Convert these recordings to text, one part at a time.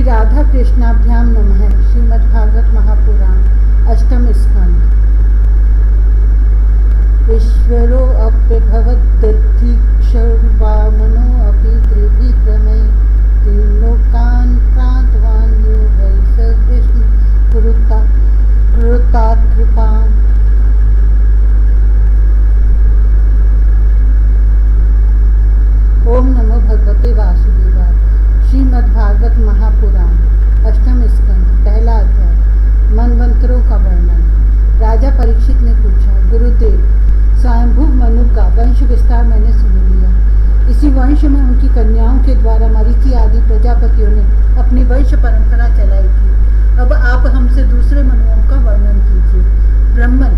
राधा कृष्णाभ्याम नमः। श्रीमद्भागवत महापुराण अष्टम स्कंद। ईश्वरो अप्यभवद्दधीक्षुर्वामनो अपि त्रिविक्रमे त्रिलोकान् क्रान्तवान् यो वै स कृष्ण कुरुतात् कृपाम्। ओम नमो भगवते वासुदेवाय। श्रीमद्भागवत महापुराण अष्टम स्कंद पहला अध्याय। मनवंतरों का वर्णन। राजा परीक्षित ने पूछा, गुरुदेव, स्वयंभू मनु का वंश विस्तार मैंने सुन लिया। इसी वंश में उनकी कन्याओं के द्वारा मरीचि आदि प्रजापतियों ने अपनी वंश परंपरा चलाई थी। अब आप हमसे दूसरे मनुओं का वर्णन कीजिए। ब्राह्मण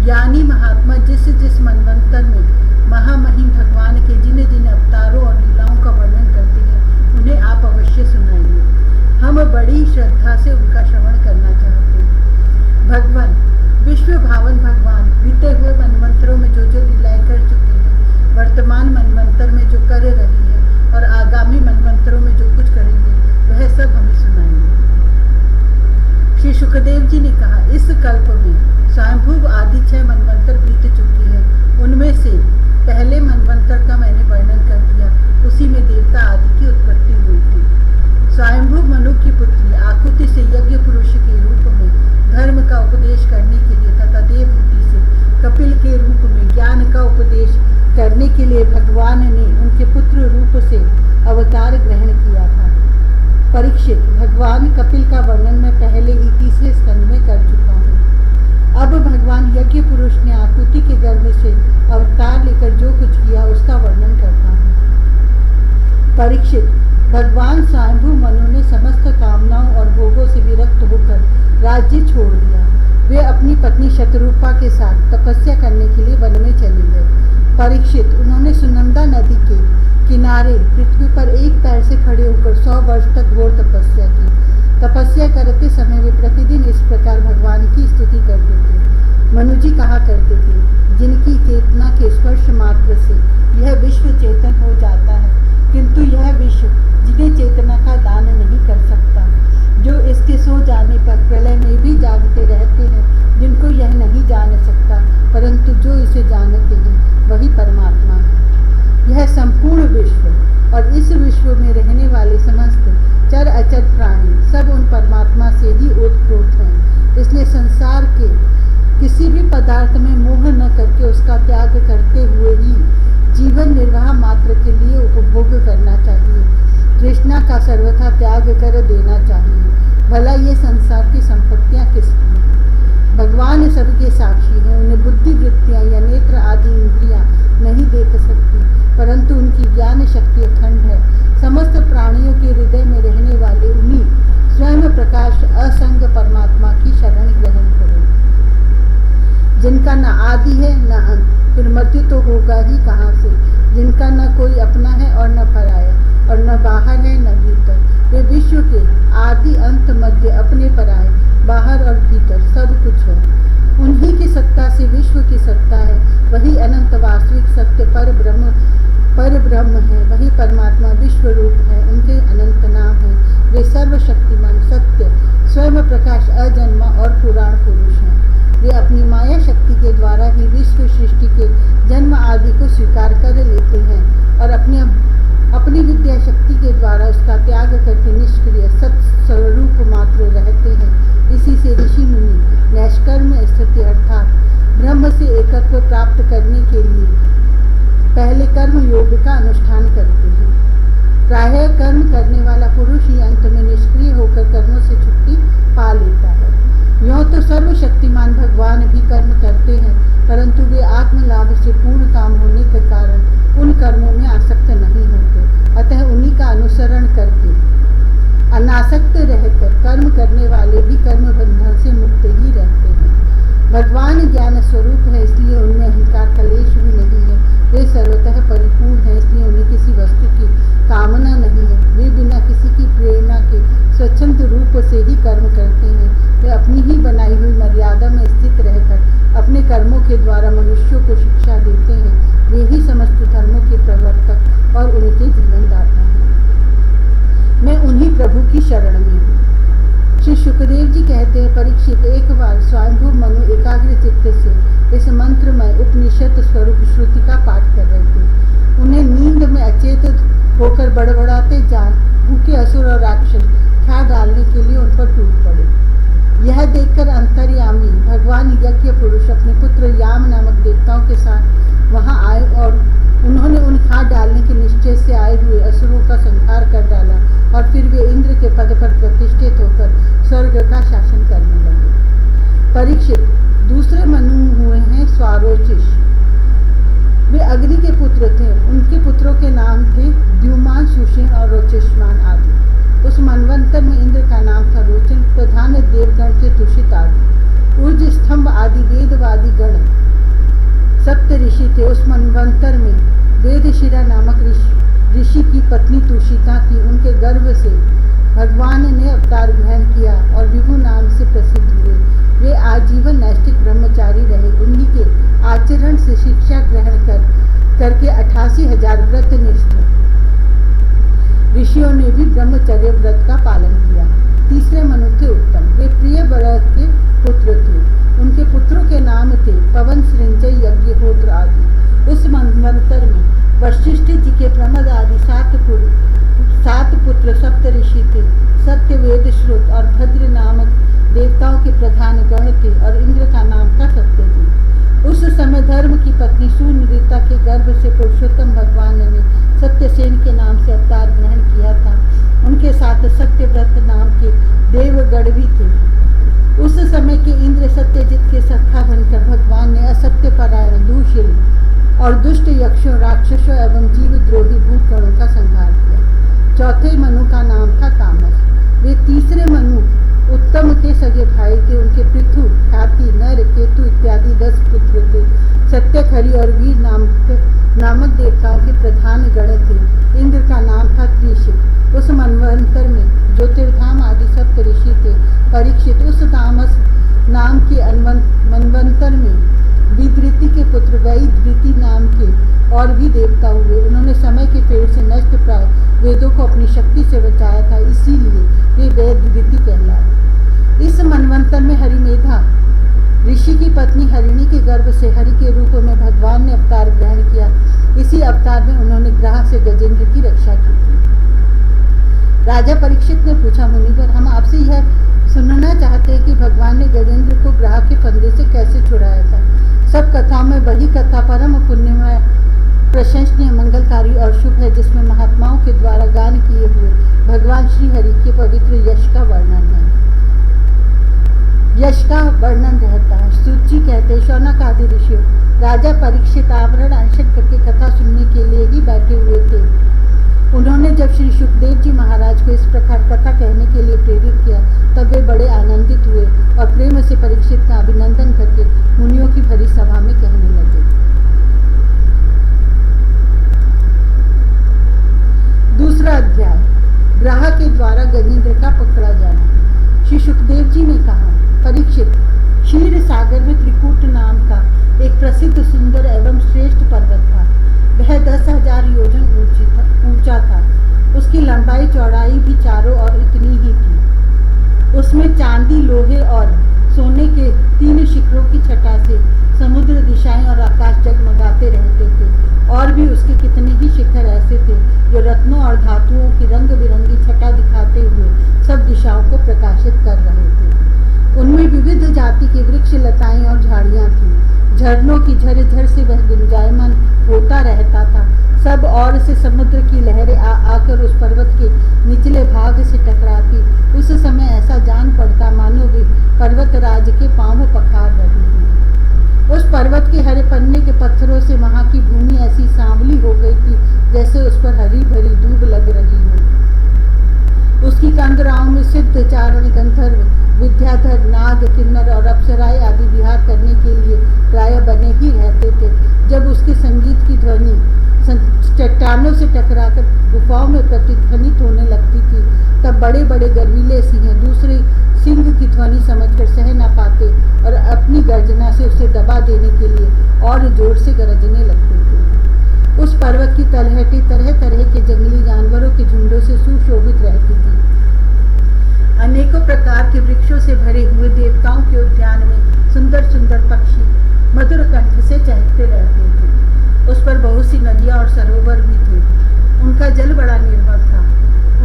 ज्ञानी महात्मा जिस जिस मनवंतर में महामहिम भगवान के जिन जिन अवतारों और लीलाओं का वर्णन करते हैं उन्हें आप अवश्य सुनाइए। हम बड़ी श्रद्धा से उनका श्रवण करना चाहते हैं। भगवान विश्व भावन भगवान बीते हुए मनवंतरों में जो जो लीलाएं कर चुके हैं, वर्तमान मनवंतर में जो कर रही है और आगामी मनवंतरों में जो कुछ करेंगे वह सब हमें सुनाएंगे। श्री सुखदेव जी ने कहा, इस कल्प में स्वयंभू आदि 6 मनवंतर बीत चुकी है। उनमें से पहले मनवंतर का मैंने वर्णन कर दिया। उसी में देवता आदि की उत्पत्ति हुई थी। स्वयंभू मनु की पुत्री आकुति से यज्ञ पुरुष के रूप में धर्म का उपदेश करने के लिए तथा देवहूति से कपिल के रूप में ज्ञान का उपदेश करने के लिए भगवान ने उनके पुत्र रूप से अवतार ग्रहण किया था। परीक्षित, भगवान कपिल का वर्णन मैं पहले ही तीसरे स्कंद में कर चुका हूँ। अब भगवान यज्ञ पुरुष ने आकुति के गर्भ से अवतार लेकर जो कुछ किया उसका वर्णन करता हूँ। परीक्षित, भगवान स्वयंभू मनु ने समस्त कामनाओं और भोगों से विरक्त होकर राज्य छोड़ दिया। वे अपनी पत्नी शतरूपा के साथ तपस्या करने के लिए वन में चले गए। परीक्षित, उन्होंने सुनंदा नदी के किनारे पृथ्वी पर एक पैर से खड़े होकर 100 वर्ष तक घोर तपस्या की। तपस्या करते समय वे प्रतिदिन इस प्रकार भगवान की स्तुति करते थे। मनुजी कहा करते थे, जिनकी चेतना के स्पर्श मात्र से यह विश्व चेतन हो जाता है, किंतु यह विश्व जिन्हें चेतना का दान नहीं कर सकता, जो इसके सो जाने पर प्रलय में भी जागते रहते हैं, जिनको यह नहीं जान सकता, परंतु जो इसे जानते हैं वही परमात्मा है। यह संपूर्ण विश्व और इस विश्व में रहने वाले समस्त चर अचर प्राणी सब उन परमात्मा से ही ओतप्रोत हैं। इसलिए संसार के किसी भी पदार्थ में मोह न करके उसका त्याग करते हुए ही जीवन निर्वाह मात्र के लिए उपभोग करना चाहिए। तृष्णा का सर्वथा त्याग कर देना चाहिए। भला ये संसार की संपत्तियां किसकी? भगवान सबके साक्षी हैं। उन्हें बुद्धि वृत्तियां या नेत्र आदि इंद्रियां नहीं देख सकती, परंतु उनकी ज्ञान शक्ति अखंड है। समस्त प्राणियों के हृदय में रहने वाले उन्हीं स्वयं प्रकाश असंग परमात्मा की शरण ग्रहण करो, जिनका न आदि है न अंत, फिर मृत्यु तो होगा ही कहाँ से, जिनका न कोई अपना है और न पराया, और न बाहर है न भीतर। वे विश्व के आदि अंत मध्य अपने पराए बाहर और भीतर सब कुछ है। उन्हीं की सत्ता से विश्व की सत्ता है। वही अनंत वास्तविक सत्य पर ब्रह्म है। वही परमात्मा विश्व रूप है। उनके अनंत नाम है। वे सर्वशक्तिमान सत्य स्वयं प्रकाश अजन्मा और पुराण पुरुष हैं। वे अपनी माया शक्ति के द्वारा ही विश्व सृष्टि के जन्म आदि को स्वीकार कर लेते हैं और अपनी विद्या शक्ति के द्वारा उसका त्याग करके निष्क्रिय सत्स्वरूप मात्र रहते हैं। इसी से ऋषि मुनि नैष्कर्म स्थिति अर्थात ब्रह्म से एकत्व प्राप्त करने के लिए पहले कर्म योग का अनुष्ठान करते हैं। प्रायः कर्म करने वाला पुरुष ही अंत में निष्क्रिय होकर कर्मों से छुट्टी पा लेता है। यों तो सर्वशक्तिमान भगवान भी कर्म करते हैं, परंतु वे आत्मलाभ से पूर्ण काम होने के कारण उन कर्मों में आसक्त नहीं होते। अतः उन्हीं का अनुसरण करके अनासक्त रहकर कर्म करने वाले भी कर्म बंधन से मुक्त ही रहते हैं। भगवान ज्ञान स्वरूप है, इसलिए उनमें अहंकार कलेश भी नहीं है। वे सर्वतः परिपूर्ण है, इसलिए उन्हें किसी वस्तु की कामना नहीं है। वे बिना किसी की प्रेरणा के स्वच्छंद रूप से ही कर्म करते हैं। वे अपनी ही बनाई हुई मर्यादा में स्थित रहकर अपने कर्मों के द्वारा मनुष्यों को शिक्षा देते हैं। वे ही समस्त धर्मों के प्रवर्तक और उनके जीवनदाता हैं। मैं उन्हीं प्रभु की शरण में शुकदेव जी कहते हैं, परीक्षित, एक बार स्वयंभू मनु एकाग्र चित्त से इस मंत्रमय उपनिषद स्वरूप श्रुति का पाठ कर रहे थे। उन्हें नींद में अचेत होकर बड़बड़ाते जान भूखे असुर और राक्षस खा डालने के लिए उन पर टूट पड़े। यह देखकर अंतर्यामी भगवान यज्ञ पुरुष अपने पुत्र याम नामक देवताओं के साथ वहां आए और उन्होंने उन खा डालने के निश्चय से आए हुए असुरों का संहार कर डाला और फिर वे इंद्र के पद पर प्रतिष्ठित होकर स्वर्ग का शासन करने लगे। परीक्षित, दूसरे मनु हुए हैं स्वारोचिष। वे अग्नि के पुत्र थे। उनके पुत्रों के नाम थे द्युमान, सुषेण और रोचेष्मान आदि। उस मनवंतर में इंद्र का नाम था रोचन, प्रधान देवगण थे तुषित आदि, ऊर्ज स्तंभ आदि वेदवादी गण सप्त ऋषि थे। उस मनवंतर में वेदशिरा नामक ऋषि की पत्नी तुषिता थी। उनके गर्भ से भगवान ने अवतार ग्रहण किया और विभु नाम से प्रसिद्ध हुए। वे आजीवन नैष्ठिक ब्रह्मचारी रहे। उन्हीं के आचरण से शिक्षा ग्रहण करके 88,000 व्रतनिष्ठ ऋषियों ने भी ब्रह्मचर्य व्रत का पालन किया। तीसरे मनु थे उत्तम। वे प्रिय व्रत के पुत्र थे। उनके पुत्रों के नाम थे पवन, सृंजय, यज्ञहोत्र आदि। उस मनवंतर में वशिष्ठ जी के प्रमद आदि 7 पुत्र सप्त ऋषि थे। सत्य, वेद, श्रुत और भद्र नामक देवताओं के प्रधान गण थे और इंद्र का नाम था सत्यजी। उस समय धर्म की पत्नी सुनिता के गर्भ से पुरुषोत्तम भगवान ने सत्यसेन के नाम से अवतार ग्रहण किया था। उनके साथ सत्यव्रत नाम के देवगण भी थे। उस समय के इंद्र सत्यजित के सखा बनकर भगवान ने असत्य परायण, दूषिल और दुष्ट यक्षों, राक्षसों एवं जीवद्रोही भूतगणों का संहार किया। चौथे मनु का नाम था तामस। वे तीसरे मनु उत्तम के सगे भाई थे। उनके पृथु, ख्याति, नर, केतु इत्यादि 10 पुत्र थे। सत्यखरी और वीर नामक देवताओं के प्रधान गण थे। इंद्र का नाम था त्रिशिक। उस मनवंतर में ज्योतिर्धाम आदि सप्त ऋषि थे। परीक्षित, उस तामस नाम के मनवंतर में विद्रिति के पुत्र वैद्रिति नाम के और भी देवता हुए। उन्होंने समय के पेड़ से नष्ट प्राय वेदों को अपनी शक्ति से बचाया था, इसीलिए वे वैद्रिति कहलाए। इस मनवंतर में हरिमेधा ऋषि की पत्नी हरिणी के गर्भ से हरि के रूप में भगवान ने अवतार ग्रहण किया। इसी अवतार में उन्होंने ग्रह से गजेंद्र की रक्षा की थी। राजा परीक्षित ने पूछा, मुनिवर, हम आपसे यह सुनना चाहते हैं कि भगवान ने गजेंद्र को ग्रह के फंदे से कैसे छुड़ाया था। सब कथाओं में वही कथा परम पुण्यमय, प्रशंसनीय, मंगलकारी और शुभ है, जिसमें महात्माओं के द्वारा गान किए हुए भगवान श्री हरि के पवित्र यश का वर्णन है। यश का वर्णन रहता है। सूची कहते, शौनक आदि ऋषियों राजा परीक्षित आवरण अनशन करके कथा सुनने के लिए ही बैठे हुए थे। उन्होंने जब श्री सुखदेव जी महाराज को इस प्रकार कथा कहने के लिए प्रेरित किया, तब वे बड़े आनंदित हुए और प्रेम से परीक्षित का अभिनंदन करके मुनियों की भरी सभा में कहने लगे। दूसरा अध्याय, ग्रह के द्वारा गजेंद्र का पकड़ा जाना। श्री सुखदेव जी ने कहा, परीक्षित, क्षीर सागर में त्रिकूट नाम का एक प्रसिद्ध सुंदर एवं श्रेष्ठ पर्वत था। वह 10,000 योजन ऊंचा था। उसकी लंबाई चौड़ाई भी चारों ओर इतनी ही थी। उसमें चांदी, लोहे और सोने के 3 शिखरों की छटा से समुद्र, दिशाएं और आकाश जगमगाते रहते थे। और भी उसके कितने ही शिखर ऐसे थे जो रत्नों और धातुओं की रंग बिरंगी छटा दिखाते हुए सब दिशाओं को प्रकाशित कर रहे थे। उनमें विविध जाति के वृक्ष, लताएं और झाड़ियां थीं। झरनों की झरझर से वह गुंजायमान होता रहता था। सब ओर से समुद्र की लहरें आकर उस पर्वत के निचले भाग से टकराती। उस समय ऐसा जान पड़ता मानो वे पर्वतराज के पांव पखार रही हैं। उस पर्वत के हरे पन्ने के पत्थरों से वहां की भूमि ऐसी सांवली हो गई थी जैसे उस पर हरी भरी दूब लग रही हो। उसकी कंदराओं में सिद्ध, चारण, गंधर्व, विद्याधर, नाग, किन्नर और अप्सराएं आदि विहार करने के लिए प्राय बने ही रहते थे। जब उसके संगीत की ध्वनि चट्टानों से टकराकर गुफाओं में प्रतिध्वनित होने लगती थी, तब बड़े बड़े गर्वीले सिंह दूसरे सिंह की ध्वनि समझकर सह न पाते और अपनी गर्जना से उसे दबा देने के लिए और जोर से गरजने लगते थे। उस पर्वत की तलहटी तरह तरह के जंगली जानवरों के झुंडों से सुशोभित रहती थी। अनेकों प्रकार के वृक्षों से भरे हुए देवताओं के उद्यान में सुंदर सुंदर पक्षी मधुर कंठ से चहकते रहते थे। उस पर बहुत सी नदियां और सरोवर भी थे। उनका जल बड़ा निर्मल था।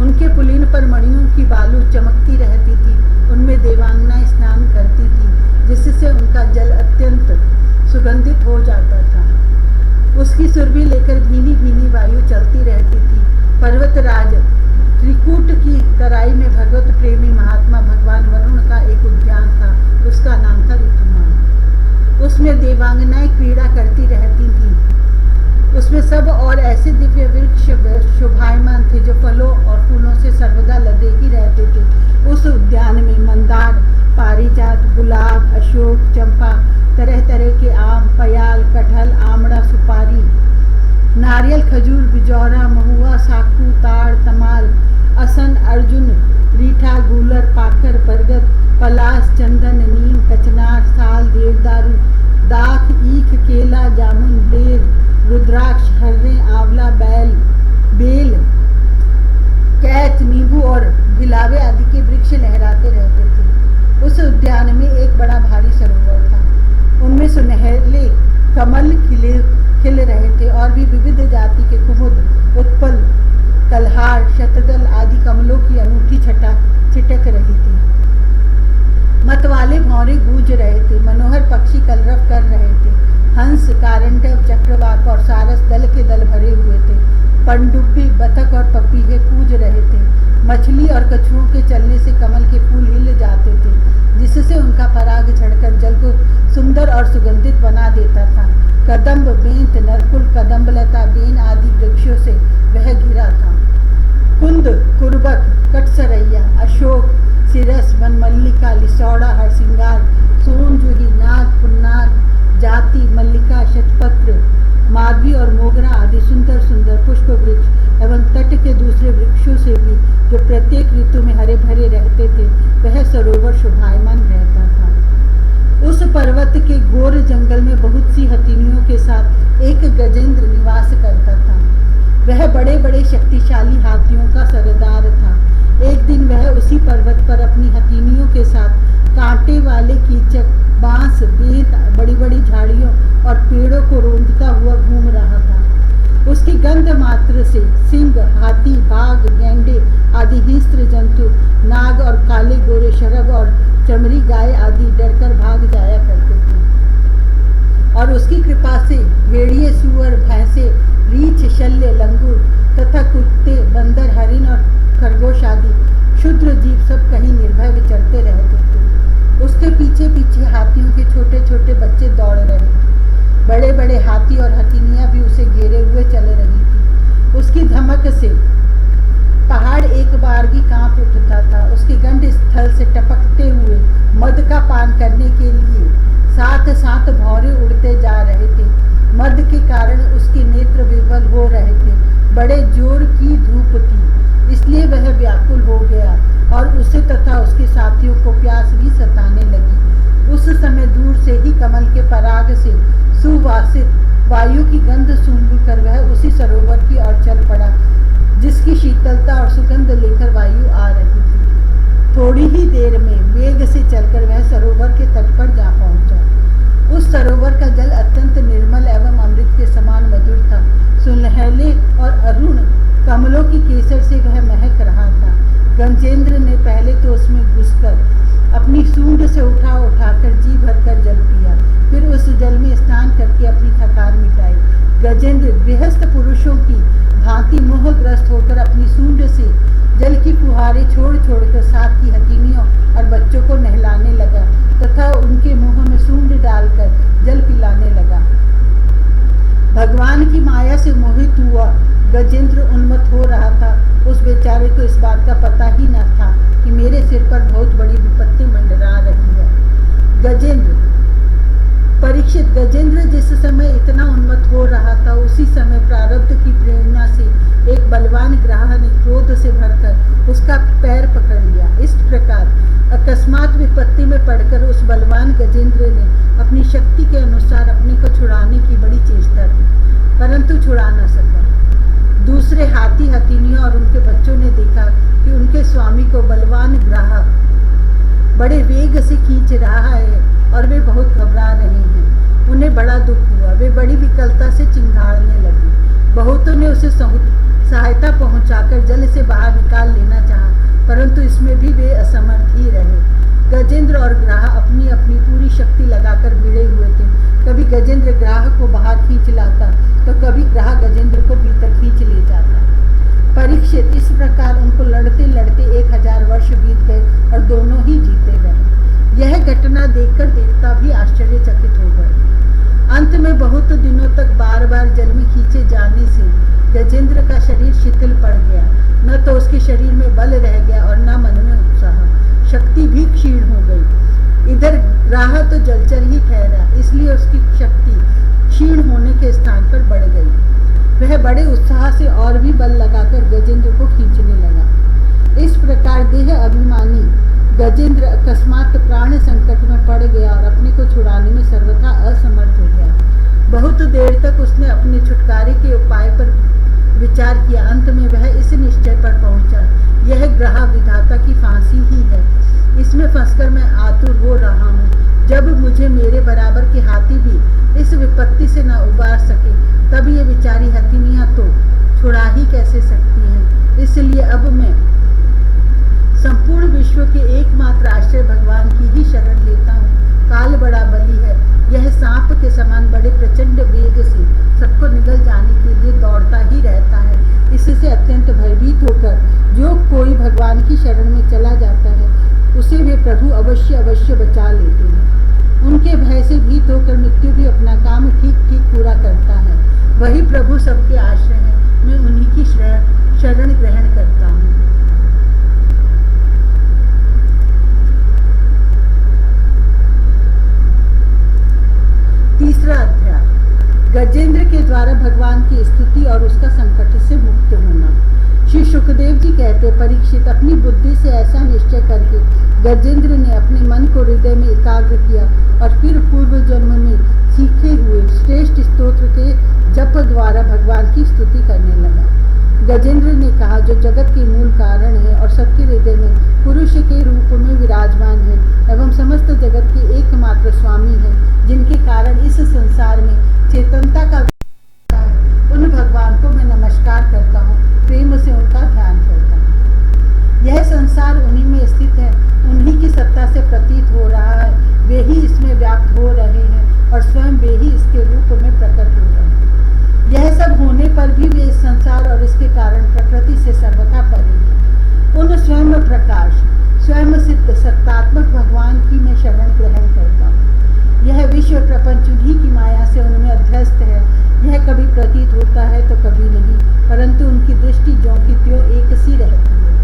उनके पुलिन पर मणियों की बालू चमकती रहती थी। उनमें देवांगनाएं स्नान करती थी, जिससे उनका जल अत्यंत सुगंधित हो जाता था। उसकी सुरभि लेकर भीनी भीनी वायु चलती रहती थी। पर्वतराज त्रिकूट की तराई में भगवत प्रेमी महात्मा भगवान वरुण का एक उद्यान था। उसका नाम था ऋतुमान। उसमें देवांगनाएं क्रीड़ा करती रहती थीं। उसमें सब और ऐसे दिव्य वृक्ष शोभायमान थे जो फलों और फूलों से सर्वदा लदे ही रहते थे। उस उद्यान में मंदार, पारिजात, गुलाब, अशोक, चंपा, तरह तरह के आम, पयाल, कटहल, आमड़ा, सुपारी, नारियल, खजूर, बिजौरा, महुआ, साखू, ताड़, तमाल, असन, अर्जुन, रीठा, गूलर, पाकर, बरगद, पलास, चंदन, नीम, कचनार, साल, देवदारू, दाख, ईख, केला, जामुन, बेर, रुद्राक्ष, हर्रे, आंवला, बेल, कैच, नींबू और भिलावे आदि के वृक्ष लहराते रहते थे। उस उद्यान में एक बड़ा भारी सरोवर था। उनमें सुनहले कमल खिल रहे थे और भी विविध जाति के कुमुद, उत्पल, कलहार, शतदल आदि कमलों की अनूठी छटा छिटक रही थी। मतवाले भौरे गूंज रहे थे। मनोहर पक्षी कलरव कर रहे थे। हंस, कारंटव, चक्रवाक और सारस दल के दल भरे हुए थे। पनडुब्बी, बतख और पपीहे कूज रहे थे। मछली और कछुओं के चलने से कमल के फूल हिल जाते थे, जिससे उनका पराग झड़कर जल को सुंदर और सुगंधित बना देता था। कदम्ब, बेंत, नरकुल, कदम्बलता, बेन आदि वृक्षों से वह घिरा था। कुंद, कुर्बक, कटसरैया, अशोक, सिरस, वनमल्लिका, लिसौड़ा, हरसिंगार, सोन, जूही, नाग, पुन्नाग, जाति, मल्लिका, शतपत्र, माधवी और मोगरा आदि सुंदर सुंदर पुष्प वृक्ष एवं तट के दूसरे वृक्षों से भी, जो प्रत्येक ऋतु में हरे भरे रहते थे, वह सरोवर शोभायमान रहता था। उस पर्वत के गोर जंगल में बहुत सी हथिनियों के साथ एक गजेंद्र निवास करता था। वह बड़े बड़े शक्तिशाली हाथियों का सरदार था। एक दिन वह उसी पर्वत पर अपनी हथिनियों के साथ कांटे वाले कीचक, बांस, बेंत, बड़ी बड़ी झाड़ियों और पेड़ों को रोंदता हुआ घूम रहा था। उसकी गंध मात्र से सिंह, हाथी, बाघ, गैंडे आदि हिंस्र जंतु, नाग और काले गोरे शरभ और चमरी गाय आदि डरकर भाग जाया करते थे। और उसकी कृपा से भेड़िए, सुअर, भैंसे, रीछ, शल्य, लंगूर तथा कुत्ते, बंदर, हरिन और खरगोश आदि क्षुद्र जीव सब कहीं निर्भय विचरते रहते थे। उसके पीछे पीछे हाथियों के छोटे छोटे बच्चे दौड़ रहे थे। बड़े बड़े हाथी और हथिनियां भी उसे घेरे हुए चल रही थी। उसकी धमक से पहाड़ एक बारगी कांप उठता था। उसके गंड स्थल से टपकते हुए मद का पान करने के लिए साथ साथ भौरे उड़ते जा रहे थे। मद के कारण उसके नेत्र विवल हो रहे थे। बड़े जोर की धूप थी, इसलिए वह व्याकुल हो गया और उसे तथा उसके साथियों को प्यास भी सताने लगी। उस समय दूर से ही कमल के पराग से सुवासित वायु की गंध सूंघकर वह उसी सरोवर की ओर चल पड़ा, जिसकी शीतलता और सुगंध लेकर वायु आ रही थी। थोड़ी ही देर में वेग से चलकर वह सरोवर के तट पर जा पहुंचा। उस सरोवर का जल अत्यंत निर्मल एवं अमृत के समान मधुर था। सुनहले और अरुण कमलों की केसर से वह महक रहा था। गजेंद्र ने पहले तो उसमें घुसकर अपनी सूंड से उठाकर जी भरकर जल पिया, फिर उस जल में स्नान करके अपनी थकान मिटाई। गजेंद्र गृहस्थ पुरुषों की भांति मोहग्रस्त होकर अपनी सूंड से जल की फुहारें छोड़ छोड़कर साथ की हथिनियों और बच्चों को नहलाने लगा तथा उनके मुंह में सूंड डालकर जल पिलाने लगा। भगवान की माया से मोहित हुआ गजेंद्र उन्मत्त हो रहा था। उस बेचारे को इस बात का पता ही न था कि मेरे सिर पर बहुत बड़ी विपत्ति मंडरा रही है। गजेंद्र जिस समय इतना उन्मत्त हो रहा था, उसी समय प्रारब्ध की प्रेरणा से एक बलवान ग्राह ने क्रोध से भरकर उसका पैर पकड़ लिया। इस प्रकार अकस्मात विपत्ति में पड़कर उस बलवान गजेंद्र ने अपनी शक्ति के अनुसार अपने को छुड़ाने की बड़ी चेष्टा की, परंतु छुड़ा न सका। दूसरे हाथी, हथिनियों और उनके बच्चों ने देखा कि उनके स्वामी को बलवान ग्राह बड़े वेग से खींच रहा है और वे बहुत घबरा रहे हैं। उन्हें बड़ा दुख हुआ। वे बड़ी विकलता से चिंगाड़ने लगी। बहुतों ने उसे सहायता पहुंचाकर जल से बाहर निकाल लेना चाहा, परंतु इसमें भी वे असमर्थ ही रहे। गजेंद्र और ग्राह अपनी अपनी पूरी शक्ति लगाकर भिड़े हुए थे। कभी गजेंद्र ग्राह को बाहर खींच लाता तो कभी ग्राह गजेंद्र को भीतर खींच ले जाता। परीक्षित, इस प्रकार उनको लड़ते लड़ते 1000 वर्ष बीत गए और दोनों ही जीते गए। यह घटना देखकर देवता भी आश्चर्यचकित हो गए। अंत में बहुत दिनों तक बार बार जल में खींचे जाने से गजेंद्र का शरीर शिथिल पड़ गया। न तो उसके शरीर में बल रह गया और न मन में उत्साह। शक्ति भी क्षीण हो गई। इधर ग्राह तो जलचर ही ठहरा, इसलिए उसकी शक्ति क्षीण होने के स्थान पर बढ़ गई। वह बड़े उत्साह से और भी बल लगाकर गजेंद्र को खींचने लगा। इस प्रकार देह अभिमानी गजेंद्र अकस्मात प्राण संकट में पड़ गया और अपने को छुड़ाने में सर्वथा असमर्थ हो गया। बहुत देर तक उसने अपने छुटकारे के उपाय पर विचार किया। अंत में वह इस निश्चय पर पहुंचा, यह ग्रह विधाता की फांसी ही है। इसमें फंसकर मैं आतुर हो रहा हूँ। जब मुझे मेरे बराबर के हाथी भी इस विपत्ति से न उबार सके, तब ये बेचारी हथिनियाँ तो छुड़ा ही कैसे सकती हैं। इसलिए अब मैं संपूर्ण विश्व के एकमात्र आश्रय भगवान की ही शरण लेता हूँ। काल बड़ा बली है। यह सांप के समान बड़े प्रचंड वेग से सबको निगल जाने के लिए दौड़ता ही रहता है। इससे अत्यंत भयभीत होकर जो कोई भगवान की शरण में चला जाता है, उसे वे प्रभु अवश्य अवश्य बचा लेते हैं। उनके भय से भीत होकर मृत्यु भी अपना काम ठीक ठीक पूरा करता है। वही प्रभु सबके आश्रय है। मैं उन्हीं की शरण ग्रहण करता हूँ। तीसरा अध्याय, गजेंद्र के द्वारा भगवान की स्तुति और उसका संकट से मुक्त होना। श्री सुखदेव जी कहते, परीक्षित, अपनी बुद्धि से ऐसा निश्चय करके गजेंद्र ने अपने मन को हृदय में एकाग्र किया और फिर पूर्व जन्म में सीखे हुए श्रेष्ठ स्तोत्र के जप द्वारा भगवान की स्तुति करने लगा। गजेंद्र ने कहा, जो जगत के मूल कारण है और सबके हृदय में पुरुष के रूप में विराजमान है एवं समस्त जगत के एकमात्र स्वामी है, जिनके कारण इस संसार में चेतनता का है, उन भगवान को मैं नमस्कार करता हूँ, प्रेम से उनका ध्यान करता हूँ। यह संसार उन्हीं में स्थित है, उन्हीं की सत्ता से प्रतीत हो रहा है। वे ही इसमें व्याप्त हो रहे हैं और स्वयं वे ही इसके रूप में प्रकट हो रहे हैं। यह सब होने पर भी वे इस संसार और इसके कारण प्रकृति से सर्वथा परे हैं। उन स्वयं प्रकाश, स्वयं सिद्ध सत्तात्मक भगवान की मैं शरण ग्रहण करता हूँ। यह विश्व प्रपंच उन्हीं की माया से उनमें अध्यस्त है। यह कभी प्रतीत होता है तो कभी नहीं, परंतु उनकी दृष्टि ज्यों की त्यों एक सी रहती है।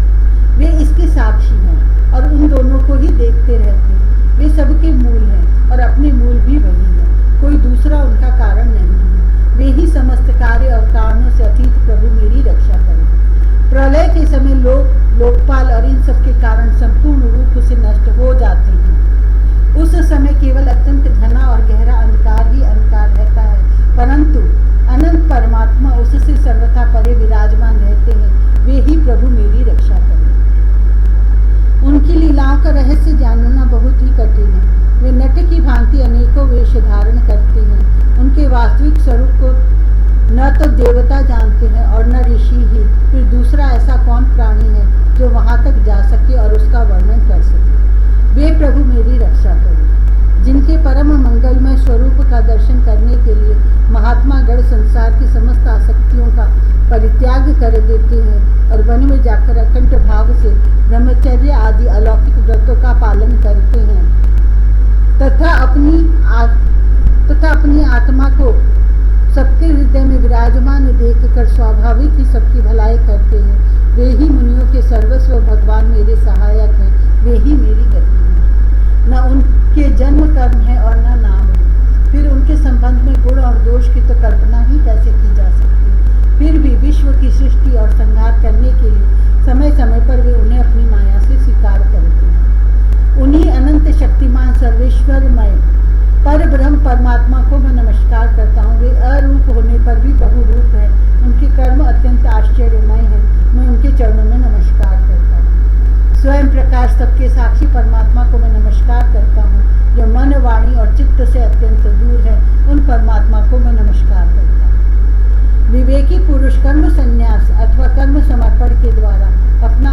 वे इसके साक्षी हैं और उन दोनों को ही देखते रहते हैं। वे सबके मूल हैं और अपने मूल भी वही है। कोई दूसरा उनका कारण नहीं है। वे ही समस्त कार्य और कारणों से अतीत प्रभु मेरी रक्षा करें। प्रलय के समय लोकपाल और इन सब के कारण संपूर्ण रूप से नष्ट हो जाते हैं। उस समय केवल अत्यंत घना और गहरा अंधकार ही अंधकार रहता है, परंतु अनंत परमात्मा उससे सर्वथा परे विराजमान रहते हैं। वे ही प्रभु मेरी रक्षा करें। उनकी लीलाओं का रहस्य जानना बहुत ही कठिन है। वे नट की भांति अनेकों वेश धारण करते हैं। उनके वास्तविक स्वरूप को न तो देवता जानते हैं और न ऋषि ही। फिर दूसरा ऐसा कौन प्राणी है जो वहां तक जा सके और उसका वर्णन कर सके। वे प्रभु मेरी रक्षा करें। जिनके परम मंगलमय स्वरूप का दर्शन करने के लिए महात्मा गण संसार की समस्त आसक्तियों का परित्याग कर देते हैं और वन में जाकर अखंड भाव से ब्रह्मचर्य आदि अलौकिक व्रतों का पालन करते हैं तथा अपनी आत्मा को सबके हृदय में विराजमान देखकर स्वाभाविक ही सबकी भलाई करते हैं। वे ही मुनियों के सर्वस्व भगवान मेरे सहायक हैं। वे ही मेरी गति हैं। न उनके जन्म कर्म है और न नाम है। फिर उनके संबंध में गुण और दोष की तो कल्पना ही कैसे की जा सकती है। फिर भी विश्व की सृष्टि और संहार करने के लिए समय समय पर वे उन्हें अपनी माया से स्वीकार करते हैं। उन्हीं अनंत शक्तिमान सर्वेश्वरमय पर ब्रह्म परमात्मा को मैं नमस्कार करता हूँ। वे अरूप होने पर भी बहुरूप है। उनके कर्म अत्यंत आश्चर्यमय हैं। मैं उनके चरणों में नमस्कार करता हूँ। स्वयं प्रकाश सबके साक्षी परमात्मा को मैं कर्म संन्यास अथवा कर्म समर्पण के द्वारा अपना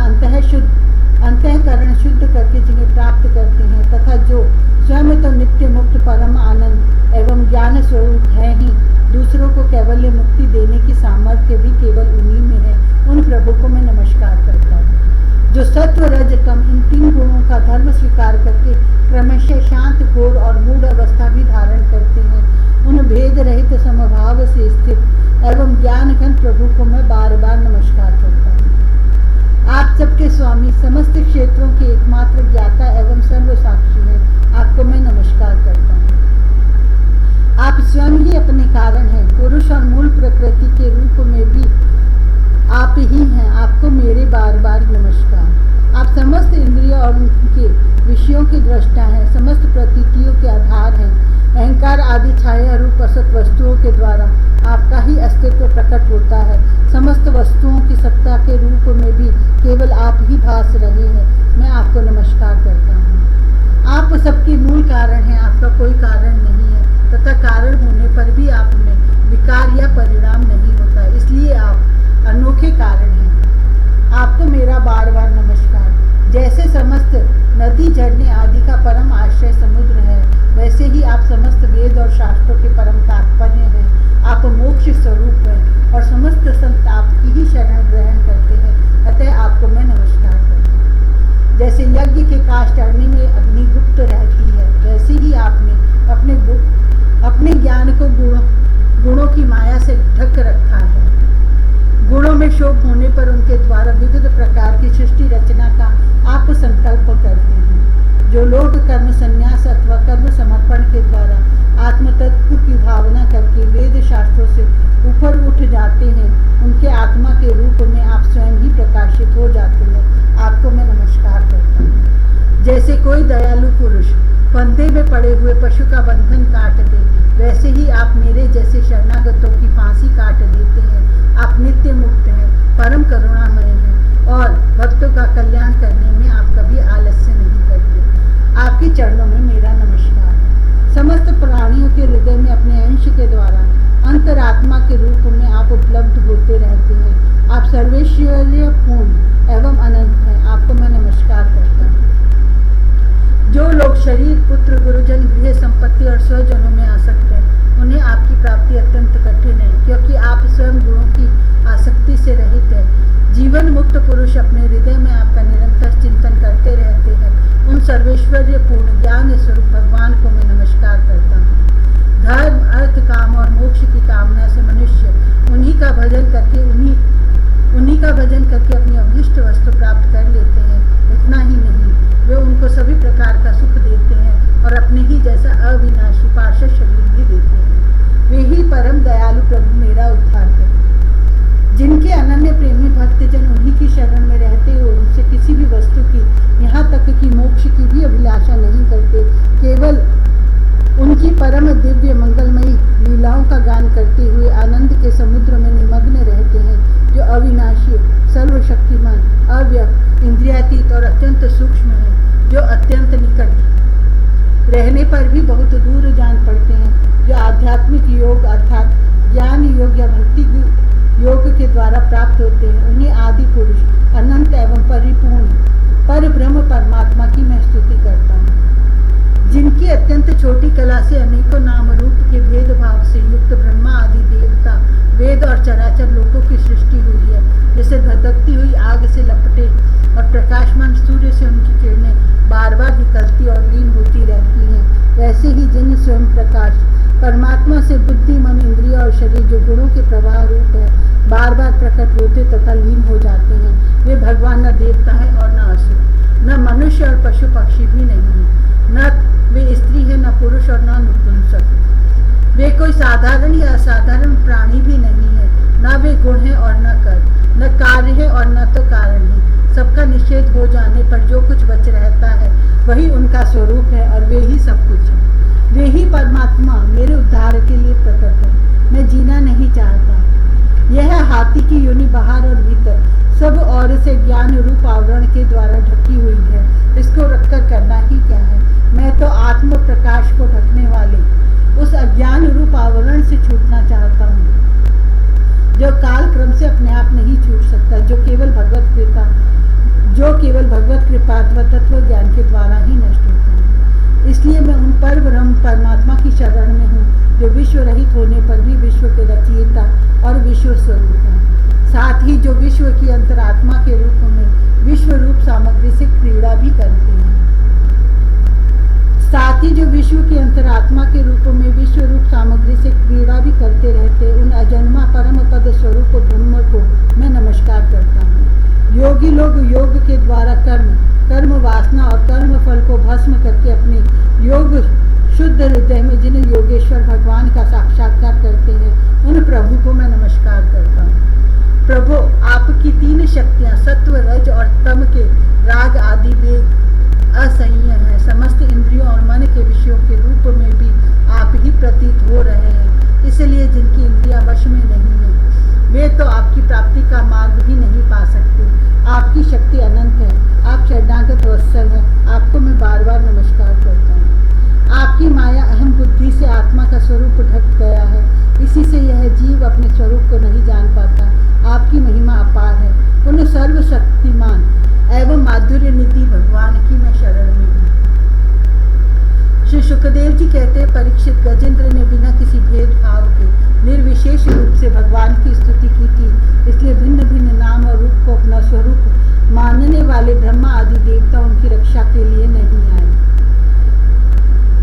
अंतःकरण शुद्ध करके जिन्हें प्राप्त करते हैं तथा जो स्वयं तो नित्य मुक्त परम आनंद एवं ज्ञान स्वरूप है ही, दूसरों को कैवल्य मुक्ति देने की सामर्थ्य भी केवल उन्हीं में है, उन प्रभु को मैं नमस्कार करता हूँ। जो सत्व रज तम इन 3 गुणों का धर्म स्वीकार करके क्रमशः शांत घोर और मूढ़ अवस्था भी धारण करते हैं, उन भेद रहित समभाव से स्थित एवं ज्ञान घन प्रभु को मैं बार बार नमस्कार करता हूँ। आप सबके स्वामी, समस्त क्षेत्रों के एकमात्र ज्ञाता एवं सर्व साक्षी हैं, आपको मैं नमस्कार करता हूँ। आप स्वयं ही अपने कारण हैं, पुरुष और मूल प्रकृति के रूप में भी आप ही हैं, आपको मेरे बार बार नमस्कार। आप समस्त इंद्रियों और उनके विषयों के दृष्टा हैं, समस्त प्रतीतियों के आधार हैं, अहंकार आदि छाया रूप असत वस्तुओं के द्वारा आपका ही अस्तित्व प्रकट होता है, समस्त वस्तुओं की सत्ता के रूप में भी केवल आप ही भास रहे हैं, मैं आपको नमस्कार करता हूँ। आप सबके मूल कारण हैं, आपका कोई कारण नहीं है तथा कारण होने पर भी आप में विकार या परिणाम नहीं होता, इसलिए आप अनोखे कारण हैं। आपको मेरा बार बार नमस्कार। जैसे समस्त नदी झरने आदि का परम आश्रय समुद्र है, वैसे ही आप समस्त वेद और शास्त्रों के परम तात्पर्य हैं। आप मोक्ष स्वरूप हैं और समस्त संत आपकी ही शरण ग्रहण करते हैं, अतः आपको मैं नमस्कार करता हूँ। जैसे यज्ञ के काष्ठ अग्नि में अग्नि गुप्त रहती है, वैसे ही आपने अपने ज्ञान को गुणों की माया से ढक रखा है। गुणों में शोभ होने पर उनके द्वारा विविध प्रकार की सृष्टि रचना का आप संकल्प करते हैं। जो लोग कर्म संन्यास अथवा कर्म समर्पण के द्वारा आत्म तत्व की भावना करके वेद शास्त्रों से ऊपर उठ जाते हैं, उनके आत्मा के रूप में आप स्वयं ही प्रकाशित हो जाते हैं, आपको मैं नमस्कार करता हूँ। जैसे कोई दयालु पुरुष फंदे में पड़े हुए पशु का बंधन काट दे, वैसे ही आप मेरे जैसे शरणागतों की फांसी काट देते हैं। आप नित्य मुक्त हैं, परम करुणामय हैं और भक्तों का कल्याण करने में आप कभी आलस्य नहीं करते। आपके चरणों में मेरा नमस्कार है। समस्त प्राणियों के हृदय में अपने अंश के द्वारा अंतरात्मा के रूप में आप उपलब्ध होते रहते हैं। आप सर्वैश्वर्य पूर्ण एवं अनंत हैं, आपको मैं नमस्कार करता हूँ। जो लोग शरीर, पुत्र, गुरुजन, गृह, संपत्ति और स्वजनों में आसक्त हैं, उन्हें आपकी प्राप्ति अत्यंत कठिन है, क्योंकि आप स्वयं गुणों की आसक्ति से रहित हैं। जीवन मुक्त पुरुष अपने हृदय में आपका निरंतर चिंतन करते रहते हैं। उन सर्वैश्वर्य पूर्ण ज्ञान स्वरूप भगवान को मैं नमस्कार करता हूँ। धर्म, अर्थ, काम और मोक्ष की कामना से मनुष्य उन्हीं का भजन करके अपनी अभीष्ट वस्तु प्राप्त कर लेते हैं। इतना ही नहीं, वे उनको सभी प्रकार का सुख देते हैं और अपने ही जैसा अविनाशी पार्षद शरीर भी देते हैं। वे ही परम दयालु प्रभु मेरा उद्धार करें। जिनके अनन्य प्रेमी भक्तजन उन्हीं की शरण में रहते हुए उनसे किसी भी वस्तु की, यहाँ तक कि मोक्ष की भी अभिलाषा नहीं करते, केवल उनकी परम दिव्य मंगलमयी लीलाओं का गान करते हुए आनंद के समुद्र में निमग्न रहते हैं, जो अविनाशी, सर्वशक्तिमान, अव्यक्त, इंद्रियातीत और अत्यंत सूक्ष्म है, जो अत्यंत निकट रहने पर भी बहुत दूर जान पड़ते हैं, जो आध्यात्मिक योग अर्थात ज्ञान योग या भक्ति योग के द्वारा प्राप्त होते हैं। उन्हें आदि पुरुष, अनंत एवं परिपूर्ण पर ब्रह्म परमात्मा की मैं स्तुति करता हूँ। जिनकी अत्यंत छोटी कला से अनेकों नाम रूप के भेदभाव से युक्त ब्रह्मा आदि देवता, वेद और चराचर लोकों की सृष्टि हुई है। जैसे धधकती हुई आग से लपटे और प्रकाशमान सूर्य से उनकी किरणें बार बार निकलती और लीन होती रहती हैं, वैसे ही जिन स्वयं प्रकाश परमात्मा से बुद्धि, मन, इंद्रिय और शरीर, जो गुणों के प्रवाह रूप है, बार बार प्रकट होते तथा लीन हो जाते हैं, वे भगवान न देवता है और न असुर, न मनुष्य और पशु पक्षी भी नहीं है, न वे स्त्री है, न पुरुष और न नपुंसक। वे कोई साधारण या असाधारण प्राणी भी नहीं है, न वे गुण है और न कर्म, न कार्य है और न तो कारण है। सबका निषेध हो जाने पर जो कुछ बच रहता है वही उनका स्वरूप है और वे ही सब कुछ है। वे ही परमात्मा मेरे उद्धार के लिए प्रकट है। मैं जीना नहीं चाहता। यह हाथी की योनि बाहर और भीतर सब और से ज्ञान रूप आवरण के द्वारा ढकी हुई है, इसको रखकर करना ही क्या है। मैं तो आत्म प्रकाश को ढकने वाले उस अज्ञान रूप आवरण से छूटना चाहता हूँ। जो काल क्रम से अपने आप नहीं छूट सकता, जो केवल भगवत कृपा अथवा तत्व ज्ञान के द्वारा ही नष्ट होता है। इसलिए मैं उन पर ब्रह्म परमात्मा की शरण में हूँ, जो विश्व रहित होने पर भी विश्व के रचयिता और विश्व स्वरूप है। साथ ही जो विश्व की अंतरात्मा के रूप में विश्व रूप सामग्री से क्रीड़ा भी करते हैं। साथ ही जो विश्व की अंतरात्मा के रूप में विश्व रूप सामग्री से क्रीड़ा भी करते रहते, उन अजन्मा परम पद स्वरूप ब्रह्म को मैं नमस्कार करता हूँ। योगी लोग योग के द्वारा कर्म वासना और कर्म फल को भस्म करके अपने योग शुद्ध हृदय में जिन योगेश्वर भगवान का साक्षात्कार करते हैं, उन प्रभु को मैं नमस्कार करता हूँ। प्रभु, आपकी तीन शक्तियाँ सत्व, रज और तम के राग आदि वेग असंय्य है। समस्त इंद्रियों और मन के विषयों के रूप में भी आप ही प्रतीत हो रहे हैं। इसलिए जिनकी इंद्रियां वश में नहीं है, वे तो आपकी प्राप्ति का मार्ग भी नहीं पा सकते। आपकी शक्ति अनंत है, आप शरणागत वत्सल हैं। आपको मैं बार बार नमस्कार करता हूँ। आपकी माया अहम बुद्धि से आत्मा का स्वरूप ढक गया है, इसी से यह जीव अपने स्वरूप को नहीं जान पाता। आपकी महिमा अपार है। उन सर्वशक्तिमान एवं माधुर्य निधि भगवान की मैं शरण में हूँ। श्री सुखदेव जी कहते हैं, परीक्षित, गजेंद्र ने बिना किसी भेदभाव के निर्विशेष रूप से भगवान की स्तुति की थी। इसलिए भिन्न भिन्न नाम और रूप को अपना स्वरूप मानने वाले ब्रह्मा आदि देवता उनकी रक्षा के लिए नहीं आए।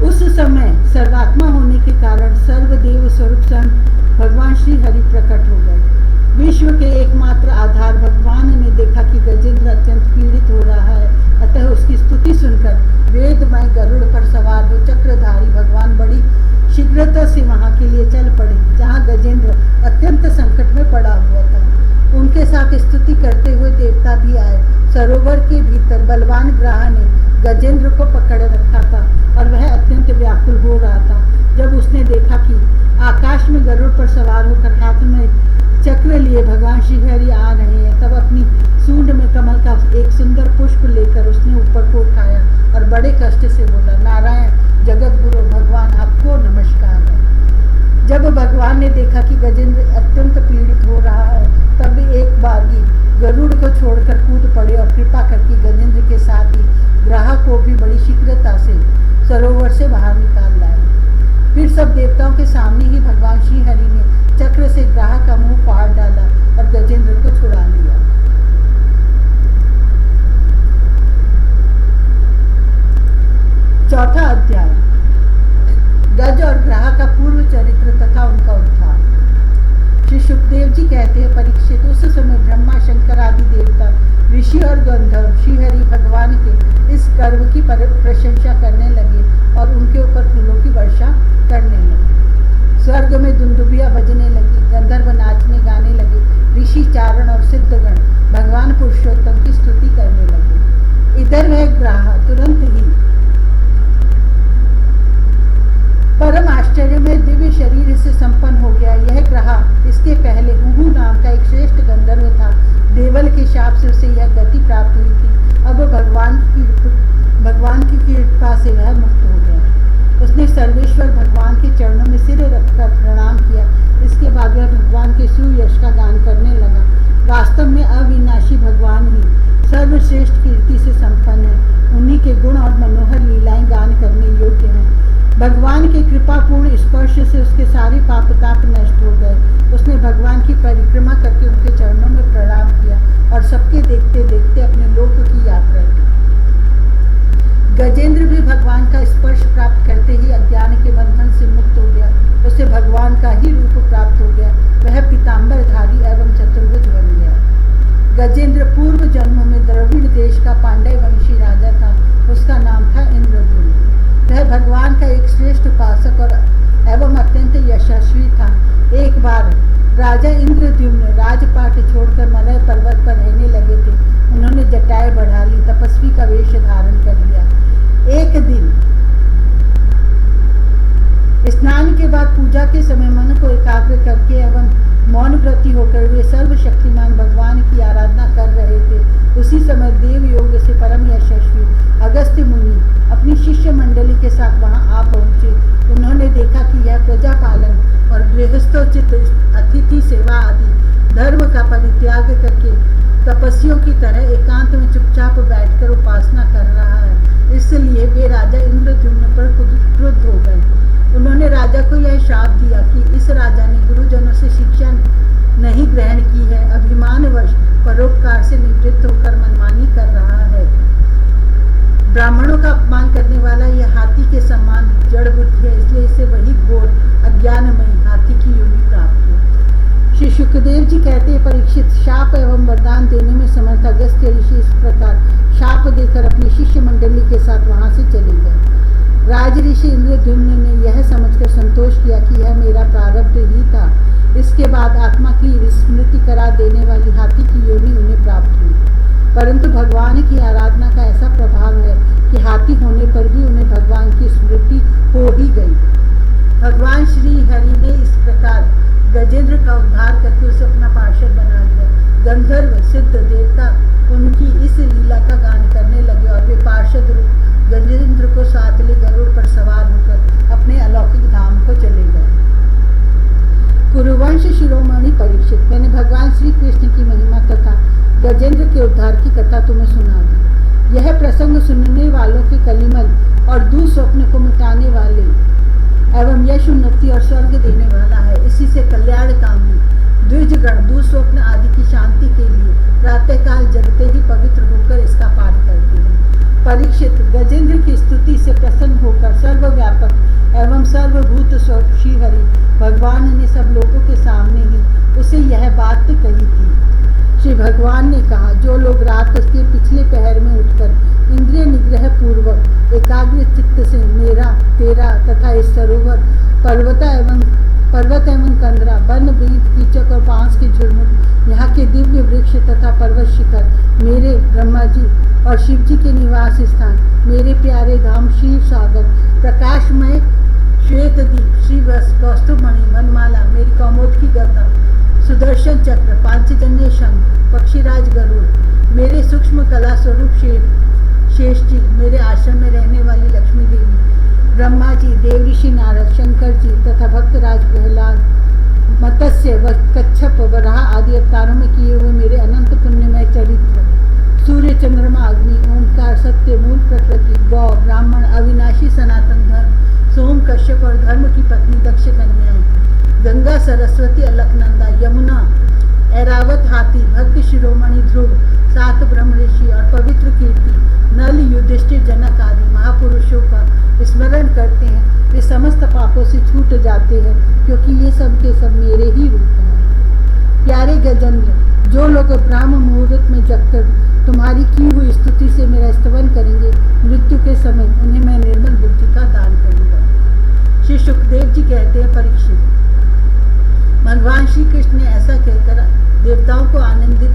उस समय सर्वात्मा होने के कारण सर्वदेव स्वरूप स्वयं भगवान श्री हरि प्रकट हो गए। विश्व के एकमात्र आधार भगवान ने देखा कि गजेंद्र अत्यंत पीड़ित हो रहा है, अतः उसकी स्तुति सुनकर वेदमय गरुड़ पर सवार हो चक्रधारी भगवान बड़ी शीघ्रता से वहां के लिए चल पड़े, जहां गजेंद्र अत्यंत संकट में पड़ा हुआ था। उनके साथ स्तुति करते हुए देवता भी आए। सरोवर के भीतर बलवान ग्राह ने गजेंद्र को पकड़ रखा था और वह अत्यंत व्याकुल हो रहा था। जब उसने देखा कि आकाश में गरुड़ पर सवार होकर हाथ में चक्र लिए भगवान श्रीहरि आ रहे हैं, तब अपनी सूंड में कमल का एक सुंदर पुष्प लेकर उसने ऊपर को उठाया और बड़े कष्ट से बोला, नारायण जगत गुरु भगवान, आपको नमस्कार है। जब भगवान ने देखा कि गजेंद्र अत्यंत पीड़ित हो रहा है, तब एक बागी गरुड़ को छोड़कर कूद पड़े और कृपा करके गजेंद्र के साथ ही ग्राह को भी बड़ी शीघ्रता से सरोवर से बाहर निकाल लाए। फिर सब देवताओं के सामने ही भगवान श्री हरि ने चक्र से ग्राह का मुंह फाड़ डाला और गजेंद्र को छुड़ा लिया। चौथा अध्याय, गज और ग्राह का पूर्व चरित्र तथा उनका उद्धार। श्री सुखदेव जी कहते हैं, परीक्षित, उस समय ब्रह्मा, शंकर आदि देवता, ऋषि और गंधर्व श्रीहरि भगवान के इस कर्म की प्रशंसा करने लगे और उनके ऊपर फूलों की वर्षा करने लगे। स्वर्ग में दुंदुभिया बजने लगी, गंधर्व नाचने गाने लगे, ऋषि, चारण और सिद्धगण भगवान पुरुषोत्तम की स्तुति करने लगे। इधर वह ग्राह तुरंत ही परम आश्चर्य में दिव्य शरीर से संपन्न हो गया। यह ग्राह इसके पहले हुहू नाम का एक श्रेष्ठ गंधर्व था। देवल के शाप से उसे यह गति प्राप्त हुई थी। अब भगवान की कृपा से वह मुक्त हो गया। उसने सर्वेश्वर भगवान के चरणों में सिर रखकर प्रणाम किया। इसके बाद वह भगवान के सुयश का गान करने लगा। वास्तव में अविनाशी भगवान ही सर्वश्रेष्ठ कीर्ति से संपन्न है। उन्हीं के गुण और मनोहर लीलाएं गान करने योग्य हैं। भगवान के कृपापूर्ण स्पर्श से उसके सारे पाप ताप नष्ट हो गए। उसने भगवान की परिक्रमा करके उनके चरणों में प्रणाम किया और सबके देखते देखते अपने लोक की यात्रा की। गजेंद्र भी भगवान का स्पर्श प्राप्त करते ही अज्ञान के बंधन से मुक्त हो गया। उसे भगवान का ही रूप प्राप्त हो गया। वह पीताम्बरधारी एवं चतुर्भुज बन गया। गजेंद्र पूर्व जन्म में द्रविड़ देश का पांड्य वंशी राजा था। उसका नाम था इंद्रद्युम्न। वह भगवान का एक श्रेष्ठ उपासक और एवं अत्यंत यशस्वी था। एक बार राजा इंद्रद्युम्न राजपाट छोड़कर मलय पर्वत पर रहने लगे थे। उन्होंने जटाएं बढ़ा ली, तपस्वी का वेश धारण कर लिया। एक दिन स्नान के बाद पूजा के समय मन को एकाग्र करके एवं मौन व्रती होकर वे सर्वशक्तिमान भगवान की आराधना कर रहे थे। उसी समय देव योग से परम यशस्वी अगस्त्य मुनि अपनी शिष्य मंडली के साथ वहां आ पहुंचे। उन्होंने देखा कि यह प्रजा पालन और गृहस्थोचित अतिथि सेवा आदि आदि त्याग करके तपस्वियों की तरह एकांत में चुपचाप बैठकर उपासना कर रहा है। इसलिए वे राजा इंद्रद्युम्न पर क्रुद्ध हो गए। उन्होंने राजा को यह श्राप दिया कि इस राजा ने गुरुजनों से शिक्षा नहीं ग्रहण की है, अभिमानवश परोपकार से निवृत्त होकर मनमानी कर रहा है। ब्राह्मणों का अपमान करने वाला यह हाथी के समान जड़ बुद्धि है, इसलिए इसे वही घोर अज्ञानमयी हाथी की योनि प्राप्त हो। श्री सुखदेव जी कहते हैं, परीक्षित, शाप एवं वरदान देने में समर्थ अगस्त्य ऋषि इस प्रकार शाप देकर अपनी शिष्य मंडली के साथ वहां से चले गए। राज ऋषि इंद्रद्युम्न ने यह समझकर संतोष किया कि यह मेरा प्रारब्ध ही था। इसके बाद आत्मा की विस्मृति करा देने वाली हाथी की योनि उन्हें प्राप्त हुई। परंतु भगवान की आराधना का ऐसा प्रभाव है कि हाथी होने पर भी उन्हें भगवान की स्मृति हो ही गई। भगवान श्री हरि ने इस प्रकार गजेंद्र का उद्धार करके उसे अपना पार्षद बना लिया। गंधर्व सिद्ध देवता उनकी इस लीला का गान करने लगे और वे पार्षद रूप गजेंद्र को साथ ले गरुड़ पर सवार होकर अपने अलौकिक धाम को चले गए। कुरुवंश शिरोमणि परीक्षित, मैंने भगवान श्री कृष्ण की महिमा तथा गजेंद्र के उद्धार की कथा तुम्हें सुना दी। यह प्रसंग सुनने वालों के कलिमल और दुस्वप्न को मिटाने वाले एवं यश उन्नति और स्वर्ग देने वाला है। इसी से कल्याणकामी द्विजगण दुस्वप्न आदि की शांति के लिए प्रातःकाल जगते ही पवित्र होकर इसका पाठ करते हैं। परीक्षित, गजेंद्र की स्तुति से प्रसन्न होकर सर्वव्यापक एवं सर्वभूत स्वरूप श्री हरि भगवान ने सब लोगों के सामने ही उसे यह बात कही थी। श्री भगवान ने कहा, जो लोग रात के पिछले पहर में उठकर इंद्रिय निग्रह पूर्वक एकाग्र चित्त से मेरा, तेरा तथा इस सरोवर, पर्वत एवं कंदरा, वन बीज, कीचक और बांस के झुरमुट, यहाँ के दिव्य वृक्ष तथा पर्वत शिखर, मेरे ब्रह्मा जी और शिव जी के निवास स्थान, मेरे प्यारे धाम क्षीर सागर, प्रकाशमय श्वेत दीप, श्री कौस्तुभमणि, वनमाला, मेरी कौमोद की गदा, सुदर्शन चक्र, पांचजन्य शंख, पक्षीराज गरुड़, मेरे सूक्ष्म कला स्वरूप शेष जी, मेरे आश्रम में रहने वाली लक्ष्मी देवी, ब्रह्मा जी, देव ऋषि नारद, शंकर जी तथा भक्तराज प्रहलाद, मत्स्य व कच्छप, वराह आदि अवतारों में किए हुए मेरे अनंत पुण्यमय चरित्र, सूर्य, चंद्रमा, अग्नि, ओंकार, सत्य, मूल प्रकृति, गौ, ब्राह्मण, अविनाशी सनातन धर्म, सोम, कश्यप और धर्म की पत्नी दक्ष कन्याएं, गंगा, सरस्वती, अलकनंदा, यमुना, ऐरावत हाथी, भक्त शिरोमणि ध्रुव, 7 ब्रह्म ऋषि और पवित्र कीर्ति, नल, युधिष्ठिर, जनक आदि महापुरुषों का स्मरण करते हैं। वे समस्त पापों से छूट जाते हैं, क्योंकि ये सब के सब मेरे ही रूप हैं। प्यारे गजेंद्र, जो लोग ब्राह्म मुहूर्त में जगकर तुम्हारी की हुई स्तुति से मेरा स्तवन करेंगे, मृत्यु के समय उन्हें मैं निर्मल बुद्धि का दान करूंगा। श्री सुखदेव जी कहते हैं, परीक्षित, भगवान श्री कृष्ण ने ऐसा कहकर देवताओं को आनंदित